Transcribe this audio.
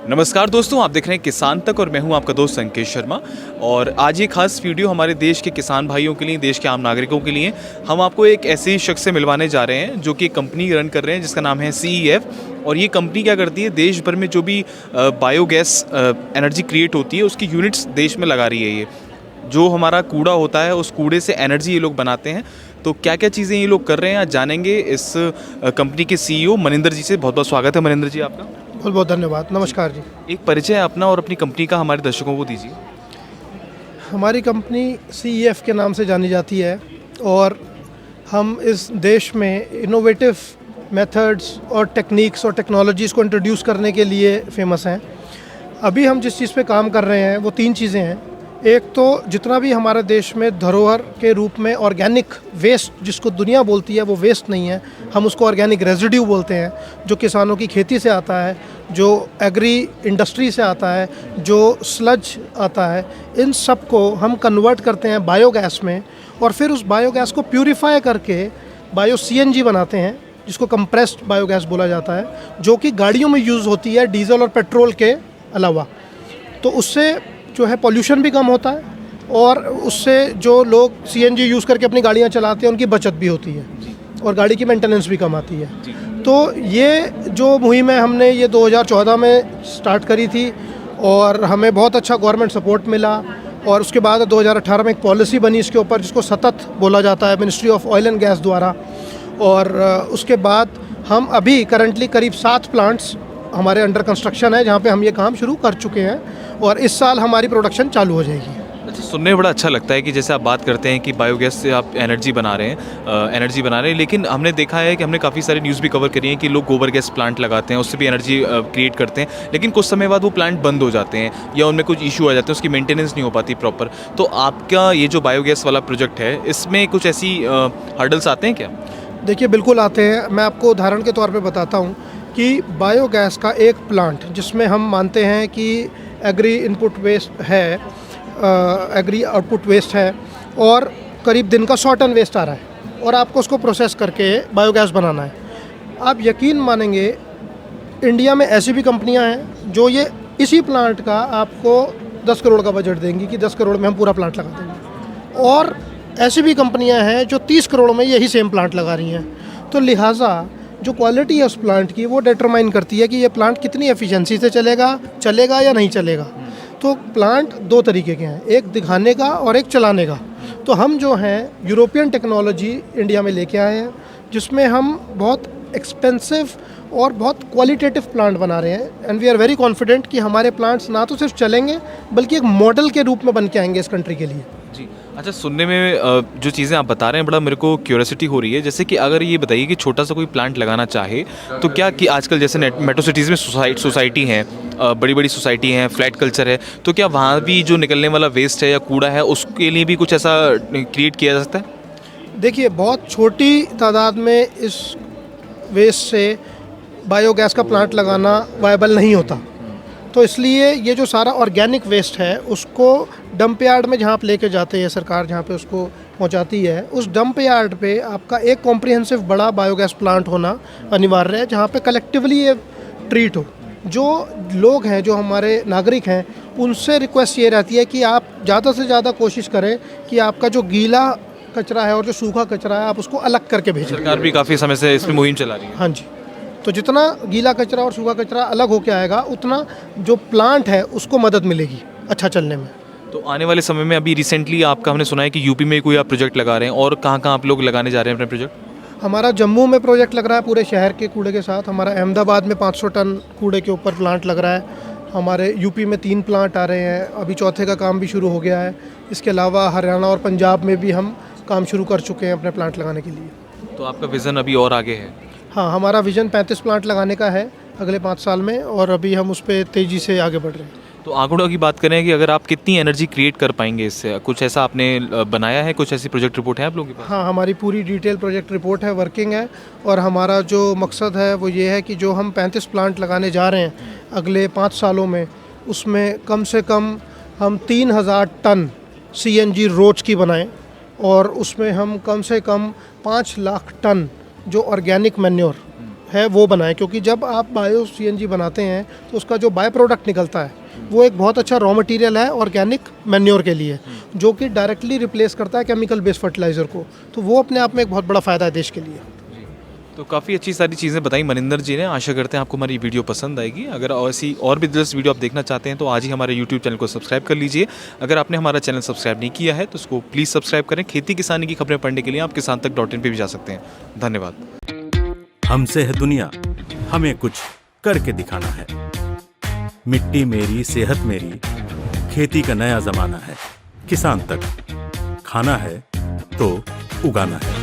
नमस्कार दोस्तों, आप देख रहे हैं किसान तक और मैं हूं आपका दोस्त संकेत शर्मा। और आज ये खास वीडियो हमारे देश के किसान भाइयों के लिए, देश के आम नागरिकों के लिए। हम आपको एक ऐसे ही शख्स से मिलवाने जा रहे हैं जो कि एक कंपनी रन कर रहे हैं जिसका नाम है CEF। और ये कंपनी क्या करती है, देश भर में जो भी बायोगैस एनर्जी क्रिएट होती है उसकी यूनिट्स देश में लगा रही है। ये जो हमारा कूड़ा होता है उस कूड़े से एनर्जी ये लोग बनाते हैं। तो क्या क्या चीज़ें ये लोग कर रहे हैं आज जानेंगे इस कंपनी के CEO मनिंदर जी से। बहुत बहुत स्वागत है मनिंदर जी आपका। बहुत बहुत धन्यवाद। नमस्कार जी। एक परिचय अपना और अपनी कंपनी का हमारे दर्शकों को दीजिए। हमारी कंपनी CEF के नाम से जानी जाती है और हम इस देश में इनोवेटिव मेथड्स और टेक्निक्स और टेक्नोलॉजीज़ को इंट्रोड्यूस करने के लिए फेमस हैं। अभी हम जिस चीज़ पे काम कर रहे हैं वो 3 चीज़ें हैं। एक तो जितना भी हमारे देश में धरोहर के रूप में ऑर्गेनिक वेस्ट, जिसको दुनिया बोलती है वो वेस्ट नहीं है, हम उसको ऑर्गेनिक रेजिड्यू बोलते हैं, जो किसानों की खेती से आता है, जो एग्री इंडस्ट्री से आता है, जो स्लज आता है, इन सब को हम कन्वर्ट करते हैं बायोगैस में और फिर उस बायोगैस को प्यूरिफाई करके बायो CNG बनाते हैं, जिसको कंप्रेस्ड बायोगैस बोला जाता है, जो कि गाड़ियों में यूज़ होती है डीजल और पेट्रोल के अलावा। तो उससे जो है पोल्यूशन भी कम होता है और उससे जो लोग CNG यूज़ करके अपनी गाड़ियाँ चलाते हैं उनकी बचत भी होती है और गाड़ी की मेंटेनेंस भी कम आती है। तो ये जो मुहिम है हमने ये 2014 में स्टार्ट करी थी और हमें बहुत अच्छा गवर्नमेंट सपोर्ट मिला। और उसके बाद 2018 में एक पॉलिसी बनी इसके ऊपर, जिसको सतत बोला जाता है, ministry of oil and gas द्वारा। और उसके बाद हम अभी करंटली करीब 7 प्लांट्स हमारे अंडर कंस्ट्रक्शन है जहाँ पे हम ये काम शुरू कर चुके हैं और इस साल हमारी प्रोडक्शन चालू हो जाएगी। अच्छा, सुनने में बड़ा अच्छा लगता है कि जैसे आप बात करते हैं कि बायोगैस से आप एनर्जी बना रहे हैं, लेकिन हमने देखा है कि हमने काफ़ी सारी न्यूज़ भी कवर करी है कि लोग गोबर गैस प्लांट लगाते हैं, उससे भी एनर्जी क्रिएट करते हैं, लेकिन कुछ समय बाद वो प्लांट बंद हो जाते हैं या उनमें कुछ इशू आ जाते हैं, उसकी मेंटेनेंस नहीं हो पाती प्रॉपर। तो आपका ये जो बायोगैस वाला प्रोजेक्ट है, इसमें कुछ ऐसी हर्डल्स आते हैं क्या? देखिए, बिल्कुल आते हैं। मैं आपको उदाहरण के तौर पे बताता हूँ कि बायोगैस का एक प्लांट जिसमें हम मानते हैं कि एग्री इनपुट वेस्ट है, एग्री आउटपुट वेस्ट है और करीब दिन का 100 टन वेस्ट आ रहा है और आपको उसको प्रोसेस करके बायोगैस बनाना है। आप यकीन मानेंगे, इंडिया में ऐसी भी कंपनियां हैं जो ये इसी प्लांट का आपको 10 करोड़ का बजट देंगी कि 10 करोड़ में हम पूरा प्लांट लगा देंगे, और ऐसी भी कंपनियां हैं जो 30 करोड़ में यही सेम प्लांट लगा रही हैं। तो लिहाजा जो क्वालिटी है उस प्लांट की वो डिटरमाइन करती है कि ये प्लांट कितनी एफिशिएंसी से चलेगा या नहीं चलेगा। तो प्लांट 2 तरीके के हैं, एक दिखाने का और एक चलाने का। तो हम जो हैं यूरोपियन टेक्नोलॉजी इंडिया में लेके आए हैं, जिसमें हम बहुत एक्सपेंसिव और बहुत क्वालिटेटिव प्लांट बना रहे हैं and we are very confident कि हमारे प्लांट्स ना तो सिर्फ चलेंगे बल्कि एक मॉडल के रूप में बन के आएंगे इस कंट्री के लिए। जी, अच्छा, सुनने में जो चीज़ें आप बता रहे हैं बड़ा मेरे को क्यूरियोसिटी हो रही है। जैसे कि अगर ये बताइए कि छोटा सा कोई प्लांट लगाना चाहे तो क्या कि आजकल जैसे मेट्रो सिटीज़ में सोसाइटी हैं, बड़ी बड़ी सोसाइटी हैं, फ्लैट कल्चर है, तो क्या वहाँ भी जो निकलने वाला वेस्ट है या कूड़ा है उसके लिए भी कुछ ऐसा क्रिएट किया जा सकता है? देखिए, बहुत छोटी तादाद में इस वेस्ट से बायोगैस का प्लांट लगाना वायबल नहीं होता। तो इसलिए ये जो सारा ऑर्गेनिक वेस्ट है उसको डंप यार्ड में, जहाँ आप लेके जाते हैं सरकार, जहाँ पे उसको पहुँचाती है, उस डंप यार्ड पे आपका एक कॉम्प्रिहेंसिव बड़ा बायोगैस प्लांट होना अनिवार्य है, जहाँ पे कलेक्टिवली ये ट्रीट हो। जो लोग हैं, जो हमारे नागरिक हैं, उनसे रिक्वेस्ट ये रहती है कि आप ज़्यादा से ज़्यादा कोशिश करें कि आपका जो गीला कचरा है और जो सूखा कचरा है आप उसको अलग करके भेजें। सरकार भी काफ़ी समय से इसमें मुहिम चला रही है। हाँ जी। तो जितना गीला कचरा और सूखा कचरा अलग होके आएगा उतना जो प्लांट है उसको मदद मिलेगी अच्छा चलने में। तो आने वाले समय में, अभी रिसेंटली आपका हमने सुना है कि यूपी में कोई आप प्रोजेक्ट लगा रहे हैं, और कहाँ कहाँ आप लोग लगाने जा रहे हैं अपने प्रोजेक्ट? हमारा जम्मू में प्रोजेक्ट लग रहा है पूरे शहर के कूड़े के साथ। हमारा अहमदाबाद में 500 टन कूड़े के ऊपर प्लांट लग रहा है। हमारे यूपी में 3 प्लांट आ रहे हैं, अभी चौथे का काम भी शुरू हो गया है। इसके अलावा हरियाणा और पंजाब में भी हम काम शुरू कर चुके हैं अपने प्लांट लगाने के लिए। तो आपका विज़न अभी और आगे है? हाँ, हमारा विज़न 35 प्लांट लगाने का है अगले 5 साल में और अभी हम उस पर तेज़ी से आगे बढ़ रहे हैं। तो आंकड़ों की बात करें कि अगर आप कितनी एनर्जी क्रिएट कर पाएंगे इससे, कुछ ऐसा आपने बनाया है, कुछ ऐसी प्रोजेक्ट रिपोर्ट है आप लोगों के पास? हाँ, हमारी पूरी डिटेल प्रोजेक्ट रिपोर्ट है, वर्किंग है। और हमारा जो मकसद है वो ये है कि जो हम 35 प्लांट लगाने जा रहे हैं अगले 5 सालों में, उसमें कम से कम हम 3000 टन CNG रोज की बनाएं और उसमें हम कम से कम 5 लाख टन जो ऑर्गेनिक मैन्योर है वो बनाएं, क्योंकि जब आप बायो सीएनजी बनाते हैं तो उसका जो बाय प्रोडक्ट निकलता है वो एक बहुत अच्छा रॉ मटेरियल है ऑर्गेनिक मैन्योर के लिए, जो कि डायरेक्टली रिप्लेस करता है केमिकल बेस्ड फर्टिलाइज़र को। तो वो अपने आप में एक बहुत बड़ा फ़ायदा है देश के लिए। तो काफ़ी अच्छी सारी चीज़ें बताई मनिंदर जी ने। आशा करते हैं आपको हमारी वीडियो पसंद आएगी। अगर ऐसी और भी दिलचस्प वीडियो आप देखना चाहते हैं तो आज ही हमारे यूट्यूब चैनल को सब्सक्राइब कर लीजिए। अगर आपने हमारा चैनल सब्सक्राइब नहीं किया है तो उसको प्लीज़ सब्सक्राइब करें। खेती किसानी की खबरें पढ़ने के लिए आप kisantak.in पे भी जा सकते हैं। धन्यवाद। हमसे है दुनिया, हमें कुछ करके दिखाना है। मिट्टी मेरी, सेहत मेरी, खेती का नया जमाना है। किसान तक खाना है तो उगाना है।